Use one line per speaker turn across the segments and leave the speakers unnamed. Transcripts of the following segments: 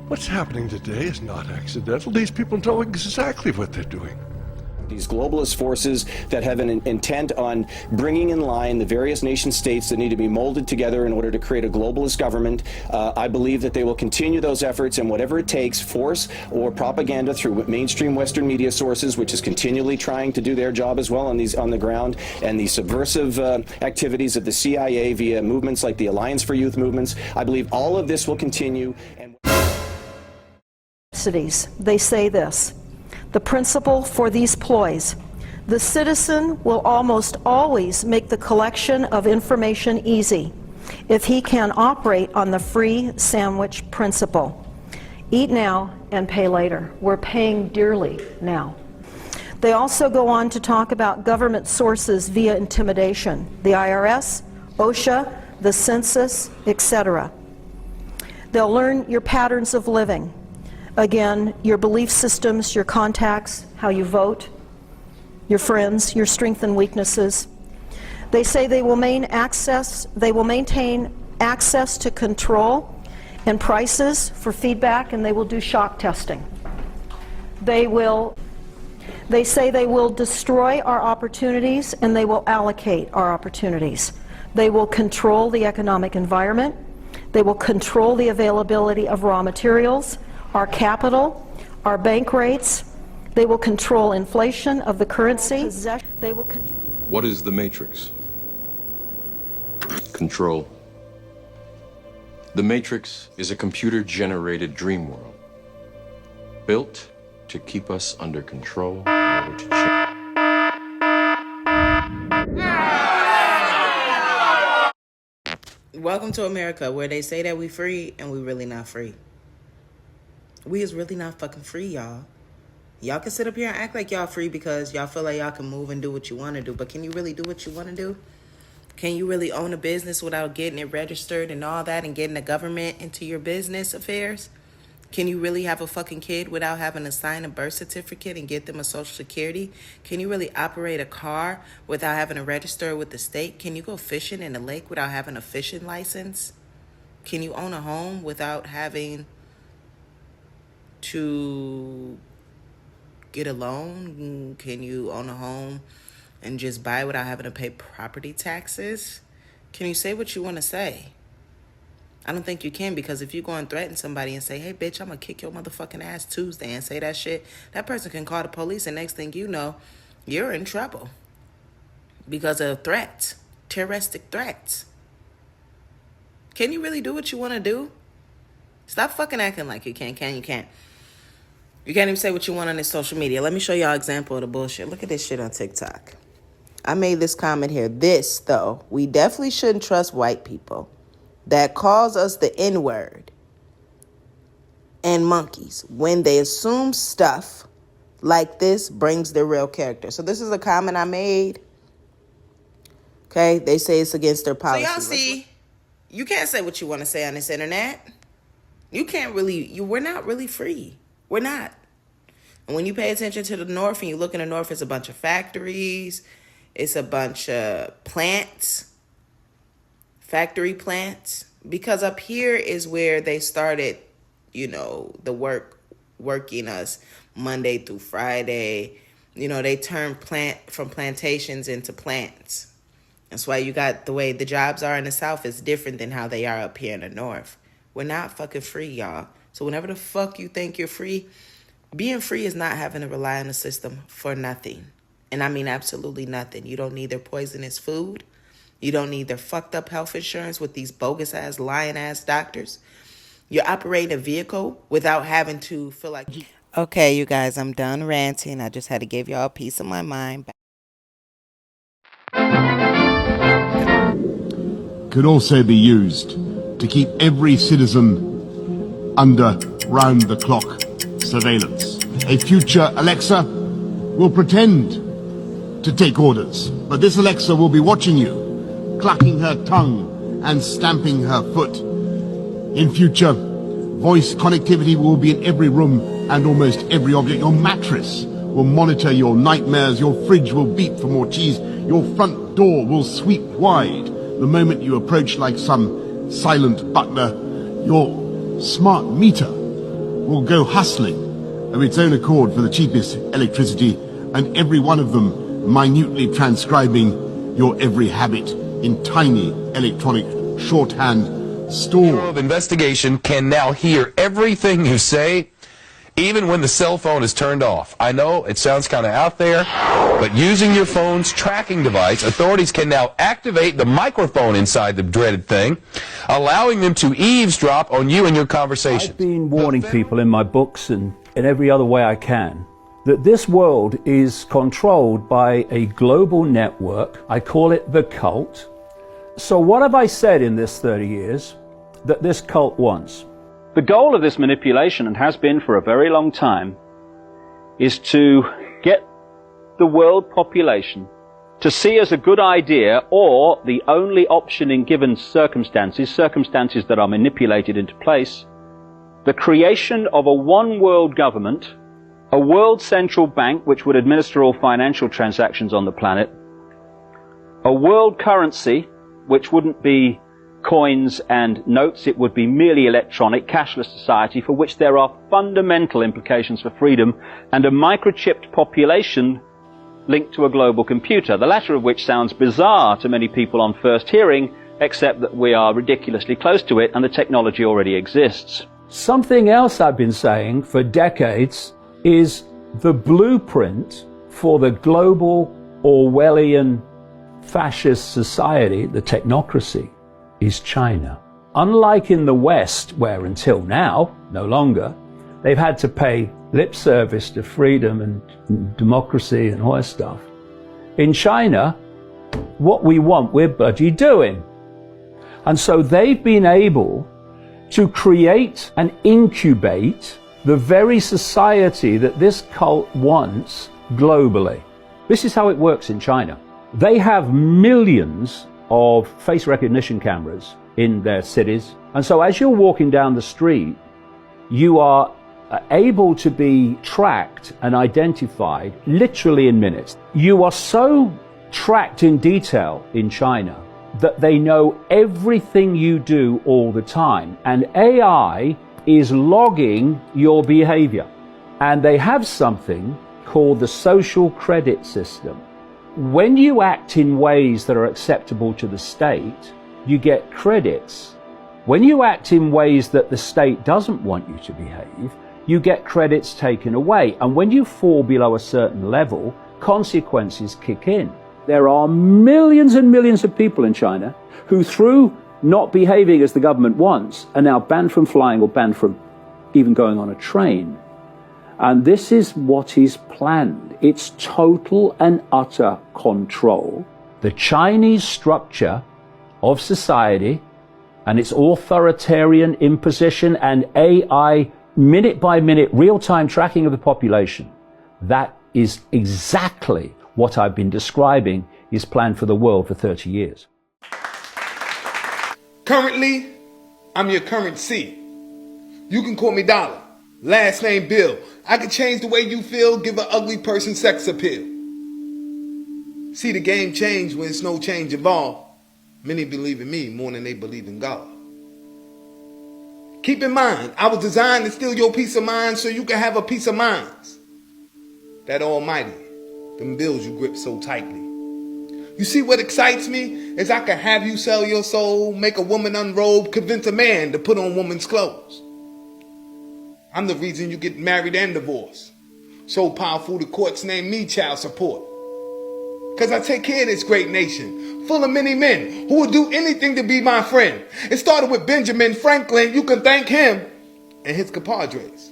What's happening today is not accidental. These people know exactly what they're doing.
These globalist forces that have an intent on bringing in line the various nation states that need to be molded together in order to create a globalist government. I believe that they will continue those efforts, and whatever it takes, force or propaganda through mainstream Western media sources, which is continually trying to do their job as well on the ground, and the subversive activities of the CIA via movements like the Alliance for Youth movements. I believe all of this will continue.
They say this: the principle for these ploys: the citizen will almost always make the collection of information easy if he can operate on the free sandwich principle. Eat now and pay later. We're paying dearly now. They also go on to talk about government sources via intimidation: the IRS, OSHA, the census, etc. They'll learn your patterns of living. Again, your belief systems, your contacts, how you vote, your friends, your strengths and weaknesses. They say they will maintain access to control and prices for feedback, and they will do shock testing. They say they will destroy our opportunities, and they will allocate our opportunities. They will control the economic environment. They will control the availability of raw materials, our capital, our bank rates. They will control inflation of the currency.
What is the Matrix? Control. The Matrix is a computer-generated dream world, built to keep us under control in order to change.
Welcome to America, where they say that we free and we really not free. We is really not fucking free, y'all. Y'all can sit up here and act like y'all free because y'all feel like y'all can move and do what you want to do. But can you really do what you want to do? Can you really own a business without getting it registered and all that and getting the government into your business affairs? Can you really have a fucking kid without having to sign a birth certificate and get them a social security? Can you really operate a car without having to register with the state? Can you go fishing in the lake without having a fishing license? Can you own a home without having to get a loan? Can you own a home and just buy it without having to pay property taxes? Can you say what you want to say? I don't think you can, because if you go and threaten somebody and say, hey, bitch, I'm going to kick your motherfucking ass Tuesday, and say that shit, that person can call the police, and next thing you know, you're in trouble because of threats, terroristic threats. Can you really do what you want to do? Stop fucking acting like you can. You can't. You can't even say what you want on this social media. Let me show y'all an example of the bullshit. Look at this shit on TikTok. I made this comment here. This, though, we definitely shouldn't trust white people that calls us the N-word and monkeys when they assume stuff like this brings their real character. So this is a comment I made. Okay, they say it's against their policy. So y'all see, you can't say what you want to say on this internet. You can't really, we're not really free. We're not. And when you pay attention to the North and you look in the North, it's a bunch of factories. It's a bunch of plants, factory plants. Because up here is where they started, the working us Monday through Friday. They turned from plantations into plants. That's why you got the way the jobs are in the South is different than how they are up here in the North. We're not fucking free, y'all. So whenever the fuck you think you're free, being free is not having to rely on the system for nothing. And I mean absolutely nothing. You don't need their poisonous food. You don't need their fucked up health insurance with these bogus ass, lying ass doctors. You're operating a vehicle without having to feel like... Okay, you guys, I'm done ranting. I just had to give y'all a piece of my mind.
Could also be used to keep every citizen under round-the-clock surveillance. A future Alexa will pretend to take orders, but this Alexa will be watching you, clucking her tongue and stamping her foot. In future, voice connectivity will be in every room and almost every object. Your mattress will monitor your nightmares, your fridge will beep for more cheese, your front door will sweep wide the moment you approach like some silent butler. Your smart meter will go hustling of its own accord for the cheapest electricity, and every one of them minutely transcribing your every habit in tiny electronic shorthand stored.
Bureau of Investigation can now hear everything you say, even when the cell phone is turned off. I know it sounds kind of out there, but using your phone's tracking device, authorities can now activate the microphone inside the dreaded thing, allowing them to eavesdrop on you and your conversation.
I've been warning people in my books and in every other way I can that this world is controlled by a global network. I call it the cult. So what have I said in this 30 years that this cult wants? The goal of this manipulation, and has been for a very long time, is to get the world population to see as a good idea, or the only option in given circumstances that are manipulated into place, the creation of a one world government, a world central bank which would administer all financial transactions on the planet, a world currency which wouldn't be coins and notes, it would be merely electronic, cashless society for which there are fundamental implications for freedom, and a microchipped population linked to a global computer, the latter of which sounds bizarre to many people on first hearing, except that we are ridiculously close to it and the technology already exists. Something else I've been saying for decades is the blueprint for the global Orwellian fascist society, the technocracy, is China. Unlike in the West, where until now, no longer, they've had to pay lip service to freedom and democracy and all that stuff. In China, what we want, we're bloody doing. And so they've been able to create and incubate the very society that this cult wants globally. This is how it works in China. They have millions of face recognition cameras in their cities. And so as you're walking down the street, you are able to be tracked and identified literally in minutes. You are so tracked in detail in China that they know everything you do all the time. And AI is logging your behavior. And they have something called the social credit system. When you act in ways that are acceptable to the state, you get credits. When you act in ways that the state doesn't want you to behave, you get credits taken away. And when you fall below a certain level, consequences kick in. There are millions and millions of people in China who, through not behaving as the government wants, are now banned from flying or banned from even going on a train. And this is what is planned. It's total and utter control. The Chinese structure of society and its authoritarian imposition and AI minute by minute real-time tracking of the population, that is exactly what I've been describing is planned for the world for 30 years.
Currently, I'm your currency. You can call me Dollar. Last name Bill. I can change the way you feel, give an ugly person sex appeal. See, the game changed when it's no change involved. Many believe in me more than they believe in God. Keep in mind, I was designed to steal your peace of mind so you can have a peace of mind. That almighty, them bills you grip so tightly. You see, what excites me is I can have you sell your soul, make a woman unrobe, convince a man to put on woman's clothes. I'm the reason you get married and divorced. So powerful the courts name me child support. Cause I take care of this great nation, full of many men who would do anything to be my friend. It started with Benjamin Franklin. You can thank him and his compadres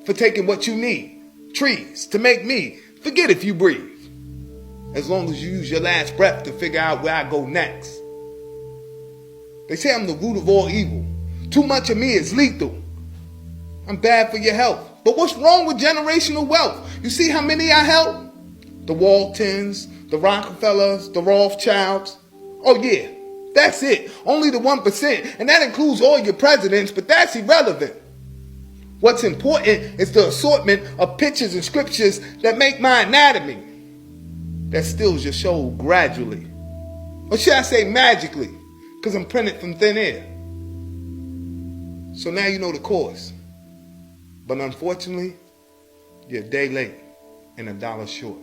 for taking what you need, trees, to make me forget if you breathe. As long as you use your last breath to figure out where I go next. They say I'm the root of all evil. Too much of me is lethal. I'm bad for your health. But what's wrong with generational wealth? You see how many I help? The Waltons, the Rockefellers, the Rothschilds. Oh yeah, that's it. Only the 1%. And that includes all your presidents, but that's irrelevant. What's important is the assortment of pictures and scriptures that make my anatomy. That steals your soul gradually. Or should I say magically? Because I'm printed from thin air. So now you know the course. But unfortunately, you're a day late and $1 short.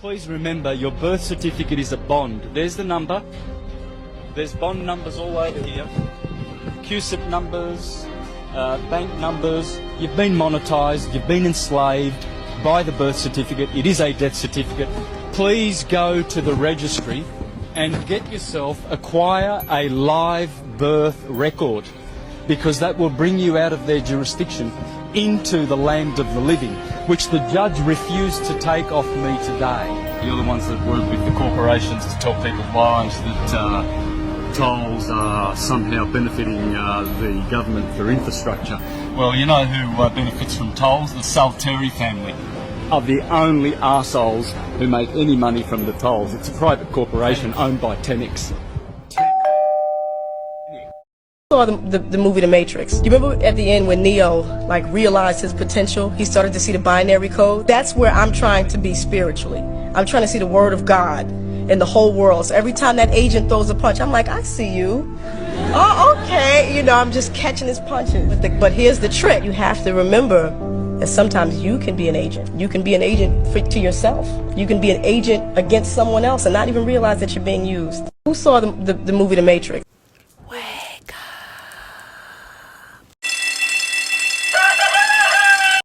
Please remember, your birth certificate is a bond. There's the number. There's bond numbers all over here. QSIP numbers, bank numbers. You've been monetised, you've been enslaved by the birth certificate. It is a death certificate. Please go to the registry and acquire a live birth record, because that will bring you out of their jurisdiction into the land of the living, which the judge refused to take off me today. You're the ones that work with the corporations to tell people's lives that tolls are somehow benefiting the government for infrastructure. Well, you know who benefits from tolls? The Salteri family are the only arseholes who make any money from the tolls. It's a private corporation owned by Tenex.
Saw the movie The Matrix. You remember at the end when Neo realized his potential? He started to see the binary code. That's where I'm trying to be spiritually. I'm trying to see the word of God in the whole world. So every time that agent throws a punch, I'm like, I see you. Oh, okay. You know, I'm just catching his punches. But here's the trick. You have to remember that sometimes you can be an agent. You can be an agent to yourself. You can be an agent against someone else and not even realize that you're being used. Who saw the movie The Matrix?